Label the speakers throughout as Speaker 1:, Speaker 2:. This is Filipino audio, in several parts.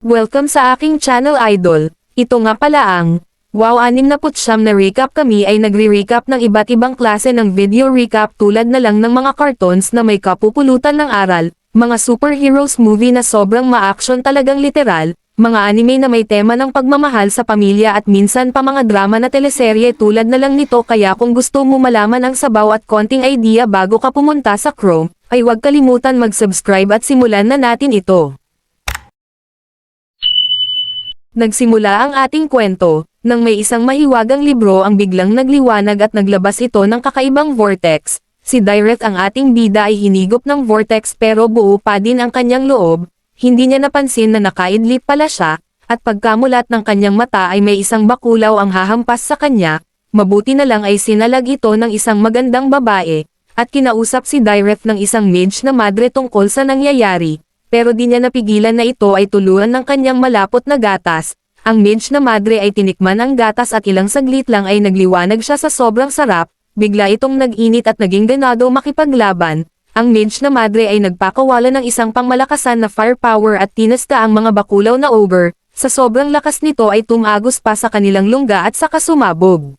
Speaker 1: Welcome sa aking channel idol. Ito nga pala ang Wow 69 na recap. Kami ay nagre-recap ng iba't ibang klase ng video recap tulad na lang ng mga cartoons na may kapupulutan ng aral, mga superheroes movie na sobrang ma-action talagang literal, mga anime na may tema ng pagmamahal sa pamilya at minsan pa mga drama na teleserye tulad na lang nito. Kaya kung gusto mo malaman ang sabaw at konting idea bago ka pumunta sa Chrome, ay huwag kalimutan mag-subscribe at simulan na natin ito. Nagsimula ang ating kwento, nang may isang mahiwagang libro ang biglang nagliwanag at naglabas ito ng kakaibang vortex. Si Direth, ang ating bida, ay hinigop ng vortex pero buo pa din ang kanyang loob. Hindi niya napansin na nakaidlip pala siya, at pagkamulat ng kanyang mata ay may isang bakulaw ang hahampas sa kanya. Mabuti na lang ay sinalag ito ng isang magandang babae, at kinausap si Direth ng isang mage na madre tungkol sa nangyayari. Pero di niya napigilan na ito ay tuluan ng kanyang malapot na gatas. Ang mage na madre ay tinikman ang gatas at ilang saglit lang ay nagliwanag siya sa sobrang sarap. Bigla itong nag-init at naging ganado makipaglaban. Ang mage na madre ay nagpakawala ng isang pangmalakasan na firepower at tinasta ang mga bakulaw na ogre. Sa sobrang lakas nito ay tumagos pa sa kanilang lungga at saka sumabog.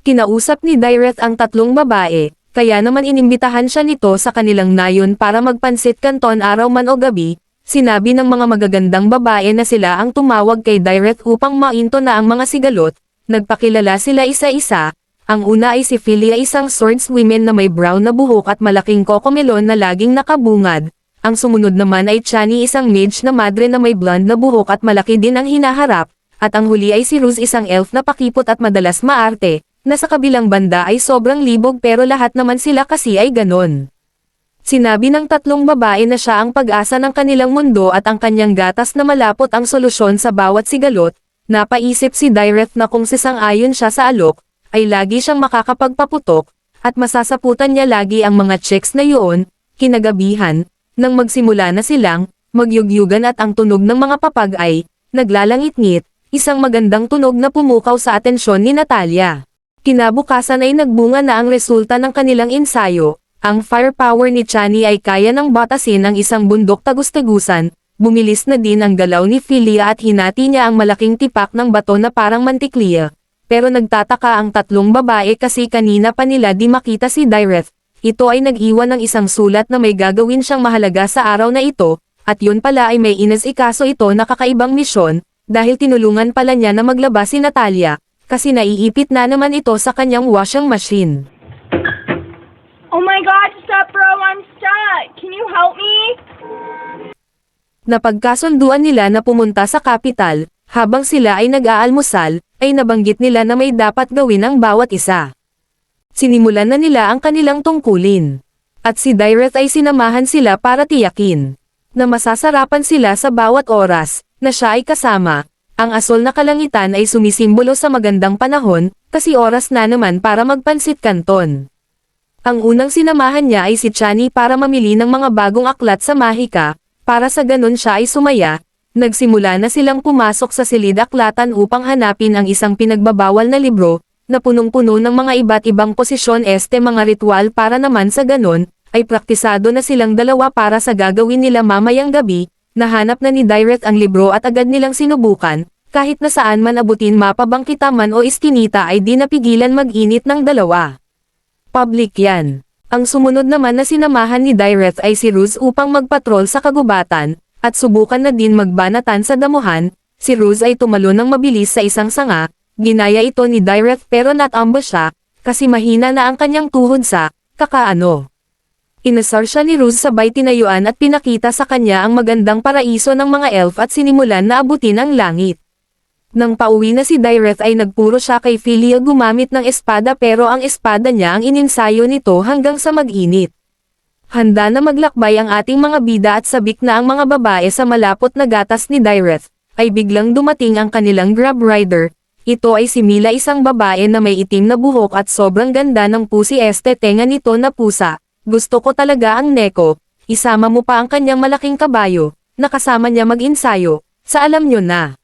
Speaker 1: Kinausap ni Direth ang tatlong babae. Kaya naman inimbitahan siya nito sa kanilang nayon para magpansit kanton araw man o gabi. Sinabi ng mga magagandang babae na sila ang tumawag kay Direth upang mainto na ang mga sigalot. Nagpakilala sila isa-isa. Ang una ay si Philia, isang swordswoman na may brown na buhok at malaking kokomelon na laging nakabungad. Ang sumunod naman ay Chani, isang mage na madre na may blonde na buhok at malaki din ang hinaharap. At ang huli ay si Ruz, isang elf na pakipot at madalas maarte. Na sa kabilang banda ay sobrang libog pero lahat naman sila kasi ay ganon. Sinabi ng tatlong babae na siya ang pag-asa ng kanilang mundo at ang kanyang gatas na malapot ang solusyon sa bawat sigalot. Napaisip si Direth na kung sisang-ayon siya sa alok, ay lagi siyang makakapagpaputok, at masasaputan niya lagi ang mga chicks na yun. Kinagabihan, nang magsimula na silang magyugyugan at ang tunog ng mga papag ay naglalangit-ngit, isang magandang tunog na pumukaw sa atensyon ni Natalia. Kinabukasan ay nagbunga na ang resulta ng kanilang ensayo. Ang firepower ni Chani ay kaya ng batasin ang isang bundok tagus-tagusan. Bumilis na din ang galaw ni Philia at hinati niya ang malaking tipak ng bato na parang mantikliya. Pero nagtataka ang tatlong babae kasi kanina pa nila di makita si Direth. Ito ay nag-iwan ng isang sulat na may gagawin siyang mahalaga sa araw na ito, at yun pala ay may inasikaso ito na kakaibang misyon, dahil tinulungan pala niya na maglaba si Natalia. Kasi naiipit na naman ito sa kanyang washing machine.
Speaker 2: Oh my God, stop bro, I'm stuck. Can you help me?
Speaker 1: Napagkasunduan nila na pumunta sa kapital, habang sila ay nag-aalmusal, ay nabanggit nila na may dapat gawin ang bawat isa. Sinimulan na nila ang kanilang tungkulin. At si Direth ay sinamahan sila para tiyakin na masasarapan sila sa bawat oras na siya ay kasama. Ang asol na kalangitan ay sumisimbolo sa magandang panahon, kasi oras na naman para magpansit kanton. Ang unang sinamahan niya ay si Chani para mamili ng mga bagong aklat sa mahika, para sa ganun siya ay sumaya. Nagsimula na silang pumasok sa silid-aklatan upang hanapin ang isang pinagbabawal na libro, na punong-puno ng mga iba't ibang posisyon, mga ritual para naman sa ganun, ay praktisado na silang dalawa para sa gagawin nila mamayang gabi. Nahanap na ni Direth ang libro at agad nilang sinubukan, kahit na saan man abutin, mapabangkita man o iskinita, ay di napigilan mag-init ng dalawa. Public yan. Ang sumunod naman na sinamahan ni Direth ay si Ruz upang magpatrol sa kagubatan, at subukan na din magbanatan sa damuhan. Si Ruz ay tumalon ng mabilis sa isang sanga, ginaya ito ni Direth pero natambush siya, kasi mahina na ang kanyang tuhod sa kakaano. Inasar siya ni Ruz, sabay tinayuan at pinakita sa kanya ang magandang paraiso ng mga elf at sinimulan na abutin ang langit. Nang pauwi na si Direth ay nagpuro siya kay Philia gumamit ng espada, pero ang espada niya ang ininsayo nito hanggang sa mag-init. Handa na maglakbay ang ating mga bida at sabik na ang mga babae sa malapot na gatas ni Direth, ay biglang dumating ang kanilang grab rider. Ito ay si Mila, isang babae na may itim na buhok at sobrang ganda ng pusi. Tenga nito na pusa. Gusto ko talaga ang Neko. Isama mo pa ang kanyang malaking kabayo, nakasama niya mag-ensayo, sa alam nyo na.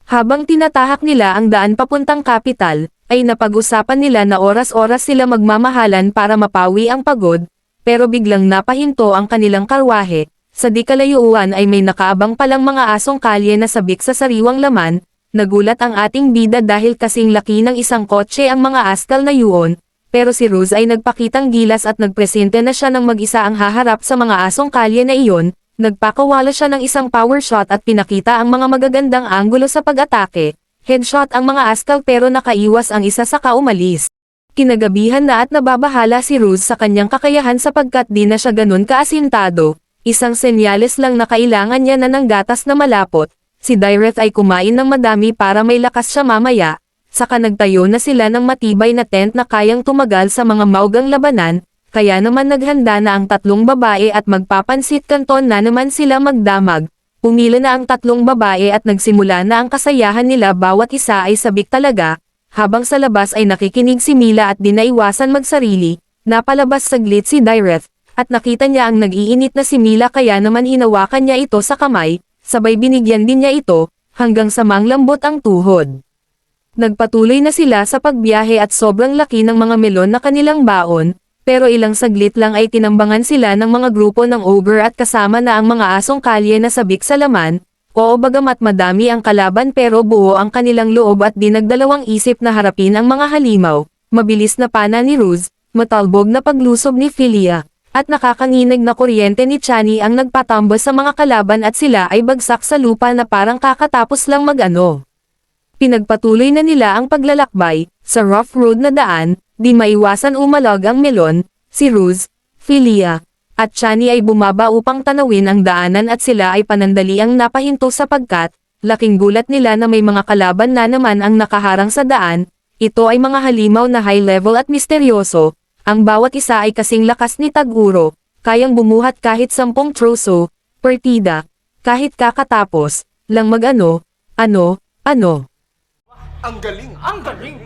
Speaker 1: Habang tinatahak nila ang daan papuntang kapital, ay napag-usapan nila na oras-oras sila magmamahalan para mapawi ang pagod, pero biglang napahinto ang kanilang karwahe. sa di kalayuan ay may nakaabang palang mga asong kalye na sabik sa sariwang laman. Nagulat ang ating bida dahil kasing laki ng isang kotse ang mga askal na yun, pero si Rose ay nagpakitang gilas at nagpresente na siya ng mag-isa ang haharap sa mga asong kalye na iyon. Nagpakawala siya ng isang power shot at pinakita ang mga magagandang anggulo sa pag-atake. Headshot ang mga askal pero nakaiwas ang isa saka umalis. Kinagabihan na at nababahala si Rose sa kanyang kakayahan sapagkat di na siya ganun kaasintado. Isang senyales lang na kailangan niya na ng gatas na malapot. Si Direth ay kumain ng madami para may lakas siya mamaya, saka nagtayo na sila ng matibay na tent na kayang tumagal sa mga maugang labanan, kaya naman naghanda na ang tatlong babae at magpapansit kanton na naman sila magdamag. Pumila na ang tatlong babae at nagsimula na ang kasayahan nila, bawat isa ay sabik talaga, habang sa labas ay nakikinig si Mila at di naiwasan magsarili. Napalabas saglit si Direth, at nakita niya ang nag-iinit na si Mila kaya naman hinawakan niya ito sa kamay. Sabay binigyan din niya ito, hanggang sa manglambot ang tuhod. Nagpatuloy na sila sa pagbiyahe at sobrang laki ng mga melon na kanilang baon, pero ilang saglit lang ay tinambangan sila ng mga grupo ng ogre at kasama na ang mga asong kalye na sabik sa laman. Oo, bagamat madami ang kalaban pero buo ang kanilang loob at di nagdalawang isip na harapin ang mga halimaw. Mabilis na pana ni Rose, matalbog na paglusob ni Philia, at nakakanginig na kuryente ni Chani ang nagpatambos sa mga kalaban at sila ay bagsak sa lupa na parang kakatapos lang mag-ano. Pinagpatuloy na nila ang paglalakbay, sa rough road na daan, di maiwasan umalag ang melon, si Rose, Philia, at Chani ay bumaba upang tanawin ang daanan at sila ay panandaliang napahinto sapagkat, laking gulat nila na may mga kalaban na naman ang nakaharang sa daan. Ito ay mga halimaw na high level at misteryoso. Ang bawat isa ay kasing lakas ni Taguro, kayang bumuhat kahit 10 troso, partida, kahit kakatapos, lang mag-ano.
Speaker 3: Ang galing! Ang galing!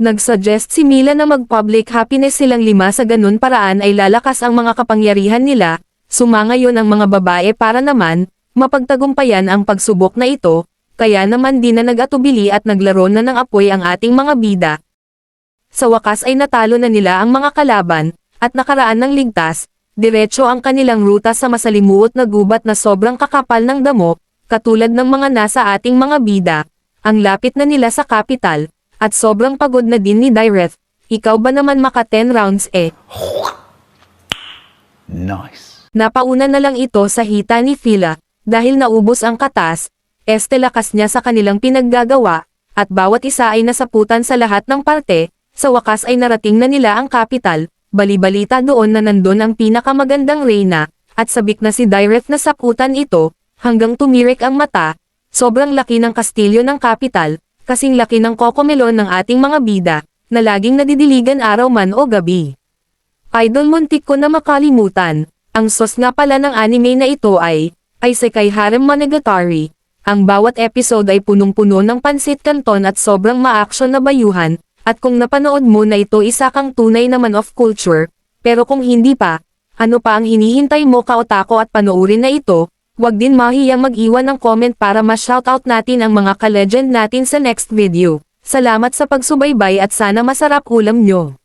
Speaker 1: Nagsuggest si Mila na mag-public happiness silang 5 sa ganun paraan ay lalakas ang mga kapangyarihan nila. Sumangayon ang mga babae para naman, mapagtagumpayan ang pagsubok na ito, kaya naman di na nag-atubili at naglaro na ng apoy ang ating mga bida. Sa wakas ay natalo na nila ang mga kalaban, at nakaraan ng ligtas, diretso ang kanilang ruta sa masalimuot na gubat na sobrang kakapal ng damo, katulad ng mga nasa ating mga bida. Ang lapit na nila sa kapital, at sobrang pagod na din ni Direth. Ikaw ba naman maka 10 rounds eh?
Speaker 3: Nice.
Speaker 1: Napauna na lang ito sa hita ni Phila, dahil naubos ang katas, lakas niya sa kanilang pinaggagawa, at bawat isa ay nasaputan sa lahat ng parte. Sa wakas ay narating na nila ang kapital, bali-balita doon na nandun ang pinakamagandang reyna, at sabik na si Direth na saputan ito, hanggang tumirik ang mata. Sobrang laki ng kastilyo ng kapital, kasing laki ng kokomelon ng ating mga bida, na laging nadidiligan araw man o gabi. Idol, muntik ko na makalimutan, ang sos nga pala ng anime na ito ay Isekai Harem Monogatari. Ang bawat episode ay punong-puno ng pansit kanton at sobrang ma-action na bayuhan. At kung napanood mo na ito, isa kang tunay naman of culture, pero kung hindi pa, ano pa ang hinihintay mo, kaotako, at panoorin na ito? Huwag din mahiyang mag-iwan ng comment para ma-shoutout natin ang mga ka-legend natin sa next video. Salamat sa pagsubaybay at sana masarap ulam nyo.